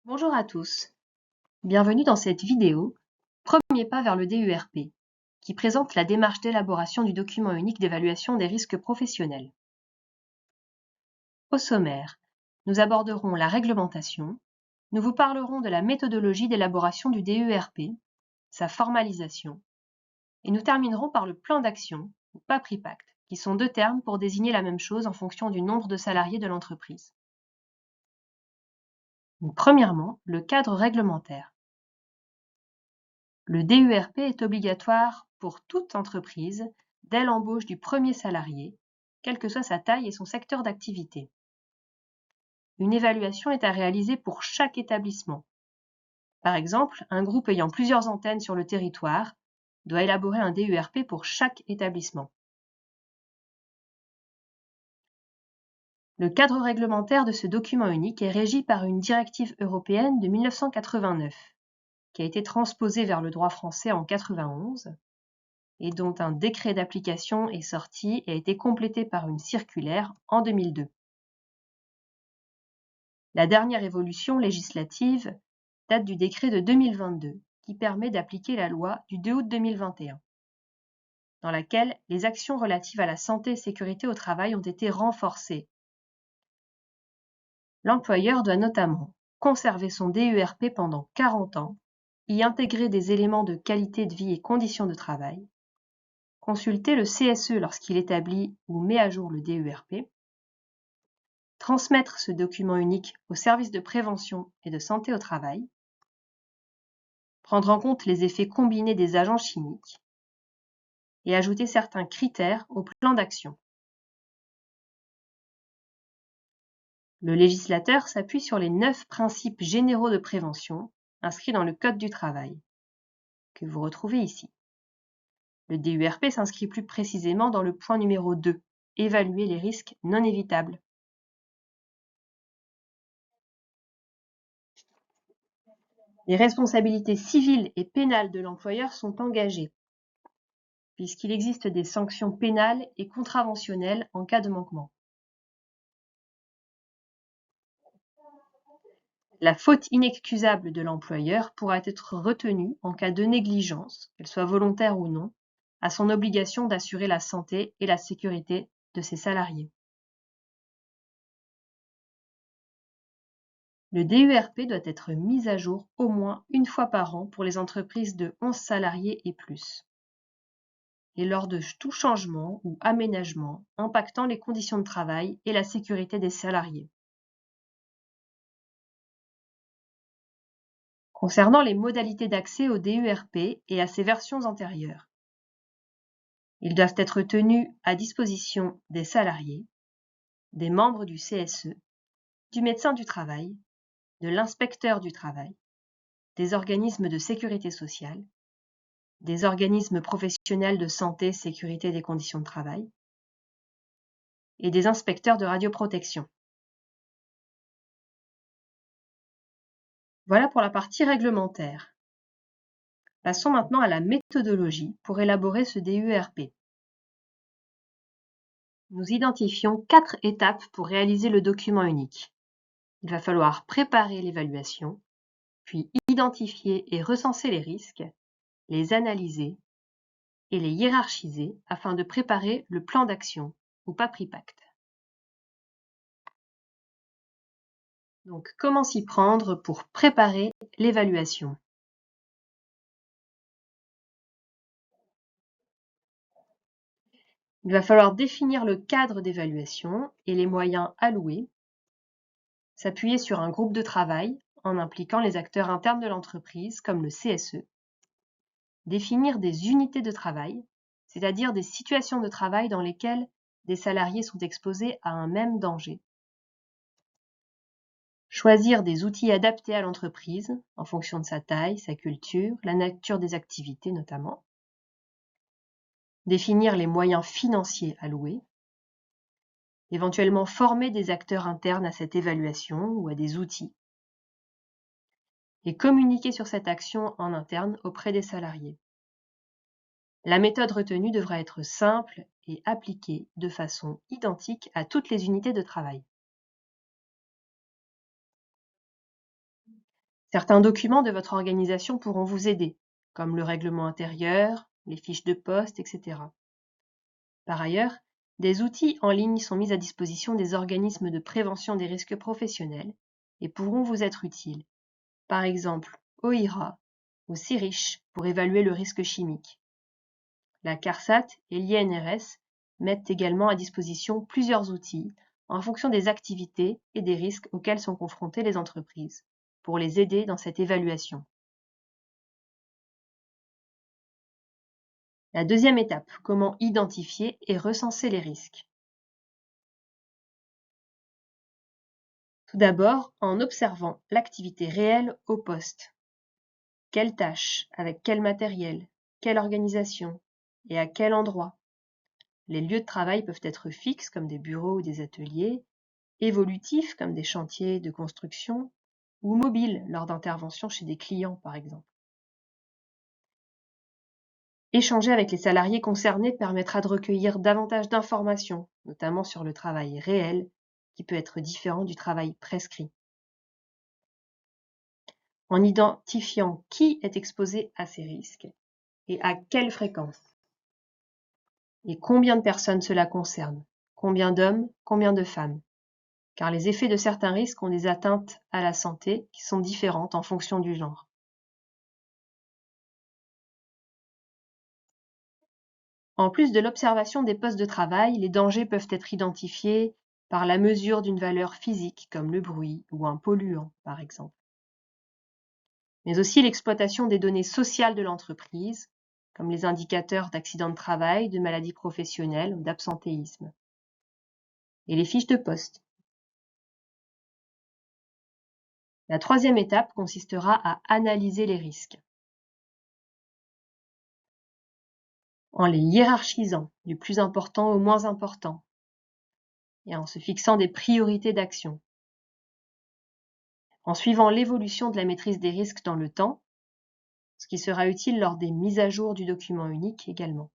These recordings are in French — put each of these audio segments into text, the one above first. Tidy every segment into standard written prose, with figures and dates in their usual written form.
Bonjour à tous, bienvenue dans cette vidéo Premier pas vers le DURP, qui présente la démarche d'élaboration du document unique d'évaluation des risques professionnels. Au sommaire, nous aborderons la réglementation, nous vous parlerons de la méthodologie d'élaboration du DURP, sa formalisation, et nous terminerons par le plan d'action, ou PAPRIPACT, qui sont deux termes pour désigner la même chose en fonction du nombre de salariés de l'entreprise. Premièrement, le cadre réglementaire. Le DURP est obligatoire pour toute entreprise dès l'embauche du premier salarié, quelle que soit sa taille et son secteur d'activité. Une évaluation est à réaliser pour chaque établissement. Par exemple, un groupe ayant plusieurs antennes sur le territoire doit élaborer un DURP pour chaque établissement. Le cadre réglementaire de ce document unique est régi par une directive européenne de 1989, qui a été transposée vers le droit français en 1991, et dont un décret d'application est sorti et a été complété par une circulaire en 2002. La dernière évolution législative date du décret de 2022, qui permet d'appliquer la loi du 2 août 2021, dans laquelle les actions relatives à la santé et sécurité au travail ont été renforcées. L'employeur doit notamment conserver son DURP pendant 40 ans, y intégrer des éléments de qualité de vie et conditions de travail, consulter le CSE lorsqu'il établit ou met à jour le DURP, transmettre ce document unique au service de prévention et de santé au travail, prendre en compte les effets combinés des agents chimiques et ajouter certains critères au plan d'action. Le législateur s'appuie sur les 9 principes généraux de prévention inscrits dans le Code du travail, que vous retrouvez ici. Le DURP s'inscrit plus précisément dans le point numéro 2, évaluer les risques non évitables. Les responsabilités civiles et pénales de l'employeur sont engagées, puisqu'il existe des sanctions pénales et contraventionnelles en cas de manquement. La faute inexcusable de l'employeur pourra être retenue en cas de négligence, qu'elle soit volontaire ou non, à son obligation d'assurer la santé et la sécurité de ses salariés. Le DURP doit être mis à jour au moins une fois par an pour les entreprises de 11 salariés et plus, et lors de tout changement ou aménagement impactant les conditions de travail et la sécurité des salariés. Concernant les modalités d'accès au DURP et à ses versions antérieures, ils doivent être tenus à disposition des salariés, des membres du CSE, du médecin du travail, de l'inspecteur du travail, des organismes de sécurité sociale, des organismes professionnels de santé, sécurité et des conditions de travail, et des inspecteurs de radioprotection. Voilà pour la partie réglementaire. Passons maintenant à la méthodologie pour élaborer ce DURP. Nous identifions 4 étapes pour réaliser le document unique. Il va falloir préparer l'évaluation, puis identifier et recenser les risques, les analyser et les hiérarchiser afin de préparer le plan d'action ou PAPRIPACT. Donc, comment s'y prendre pour préparer l'évaluation? Il va falloir définir le cadre d'évaluation et les moyens alloués, s'appuyer sur un groupe de travail en impliquant les acteurs internes de l'entreprise comme le CSE, définir des unités de travail, c'est-à-dire des situations de travail dans lesquelles des salariés sont exposés à un même danger, choisir des outils adaptés à l'entreprise en fonction de sa taille, sa culture, la nature des activités notamment, définir les moyens financiers alloués, éventuellement former des acteurs internes à cette évaluation ou à des outils, et communiquer sur cette action en interne auprès des salariés. La méthode retenue devra être simple et appliquée de façon identique à toutes les unités de travail. Certains documents de votre organisation pourront vous aider, comme le règlement intérieur, les fiches de poste, etc. Par ailleurs, des outils en ligne sont mis à disposition des organismes de prévention des risques professionnels et pourront vous être utiles. Par exemple, OIRA ou CIRICH pour évaluer le risque chimique. La CARSAT et l'INRS mettent également à disposition plusieurs outils en fonction des activités et des risques auxquels sont confrontées les entreprises, pour les aider dans cette évaluation. La deuxième étape, comment identifier et recenser les risques. Tout d'abord, en observant l'activité réelle au poste. Quelles tâches, avec quel matériel, quelle organisation et à quel endroit. Les lieux de travail peuvent être fixes comme des bureaux ou des ateliers, évolutifs comme des chantiers de construction ou mobiles lors d'interventions chez des clients par exemple. Échanger avec les salariés concernés permettra de recueillir davantage d'informations, notamment sur le travail réel, qui peut être différent du travail prescrit. En identifiant qui est exposé à ces risques et à quelle fréquence, et combien de personnes cela concerne, combien d'hommes, combien de femmes, car les effets de certains risques ont des atteintes à la santé qui sont différentes en fonction du genre. En plus de l'observation des postes de travail, les dangers peuvent être identifiés par la mesure d'une valeur physique comme le bruit ou un polluant par exemple, mais aussi l'exploitation des données sociales de l'entreprise comme les indicateurs d'accidents de travail, de maladies professionnelles ou d'absentéisme, et les fiches de poste. La troisième étape consistera à analyser les risques, en les hiérarchisant du plus important au moins important, et en se fixant des priorités d'action, en suivant l'évolution de la maîtrise des risques dans le temps, ce qui sera utile lors des mises à jour du document unique également.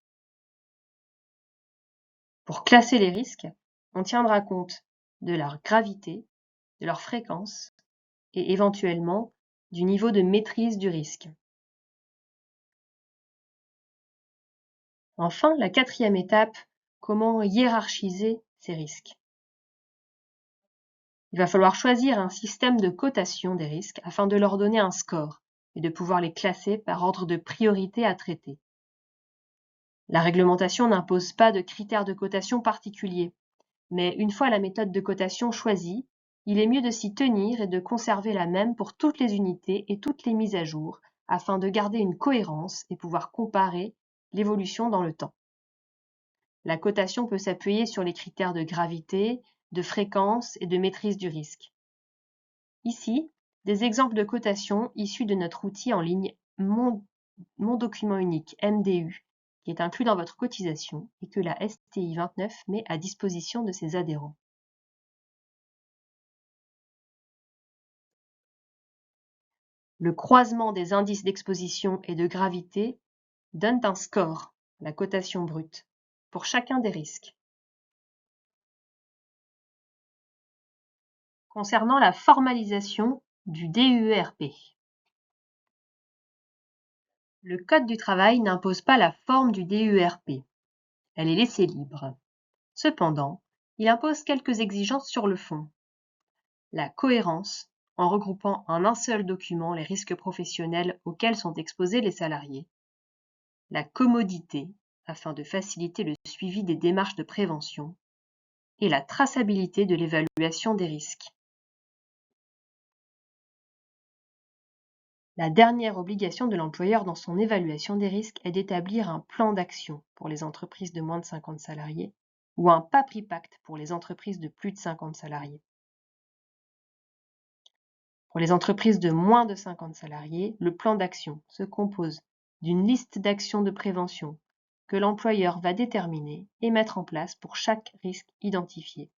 Pour classer les risques, on tiendra compte de leur gravité, de leur fréquence et éventuellement du niveau de maîtrise du risque. Enfin, la quatrième étape, comment hiérarchiser ces risques. Il va falloir choisir un système de cotation des risques afin de leur donner un score et de pouvoir les classer par ordre de priorité à traiter. La réglementation n'impose pas de critères de cotation particuliers, mais une fois la méthode de cotation choisie, il est mieux de s'y tenir et de conserver la même pour toutes les unités et toutes les mises à jour afin de garder une cohérence et pouvoir comparer l'évolution dans le temps. La cotation peut s'appuyer sur les critères de gravité, de fréquence et de maîtrise du risque. Ici, des exemples de cotation issus de notre outil en ligne Mon document unique MDU, qui est inclus dans votre cotisation et que la STI 29 met à disposition de ses adhérents. Le croisement des indices d'exposition et de gravité donne un score, la cotation brute, pour chacun des risques. Concernant la formalisation du DUERP. Le Code du travail n'impose pas la forme du DUERP. Elle est laissée libre. Cependant, il impose quelques exigences sur le fond. La cohérence, en regroupant en un seul document les risques professionnels auxquels sont exposés les salariés. La commodité, afin de faciliter le suivi des démarches de prévention. Et la traçabilité de l'évaluation des risques. La dernière obligation de l'employeur dans son évaluation des risques est d'établir un plan d'action pour les entreprises de moins de 50 salariés ou un PAPRI-Pacte pour les entreprises de plus de 50 salariés. Pour les entreprises de moins de 50 salariés, le plan d'action se compose d'une liste d'actions de prévention que l'employeur va déterminer et mettre en place pour chaque risque identifié.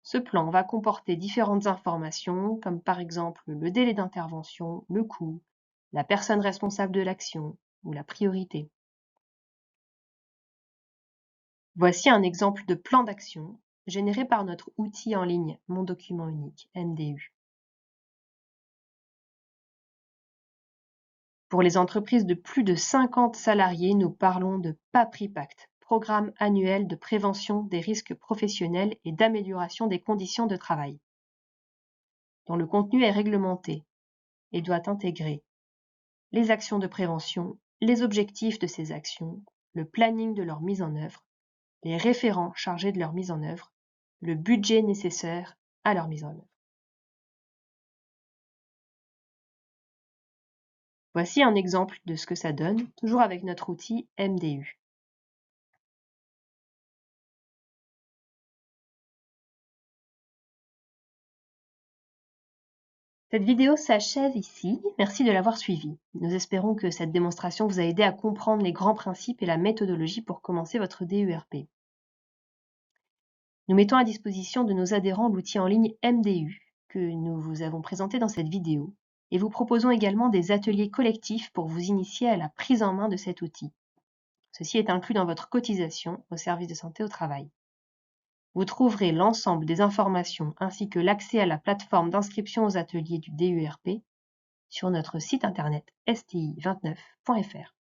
Ce plan va comporter différentes informations comme par exemple le délai d'intervention, le coût, la personne responsable de l'action ou la priorité. Voici un exemple de plan d'action généré par notre outil en ligne Mon document unique, MDU. Pour les entreprises de plus de 50 salariés, nous parlons de PAPRIPACT, Programme annuel de prévention des risques professionnels et d'amélioration des conditions de travail, dont le contenu est réglementé et doit intégrer les actions de prévention, les objectifs de ces actions, le planning de leur mise en œuvre, les référents chargés de leur mise en œuvre, le budget nécessaire à leur mise en œuvre. Voici un exemple de ce que ça donne, toujours avec notre outil MDU. Cette vidéo s'achève ici, merci de l'avoir suivie. Nous espérons que cette démonstration vous a aidé à comprendre les grands principes et la méthodologie pour commencer votre DURP. Nous mettons à disposition de nos adhérents l'outil en ligne MDU que nous vous avons présenté dans cette vidéo et vous proposons également des ateliers collectifs pour vous initier à la prise en main de cet outil. Ceci est inclus dans votre cotisation au service de santé au travail. Vous trouverez l'ensemble des informations ainsi que l'accès à la plateforme d'inscription aux ateliers du DURP sur notre site internet sti29.fr.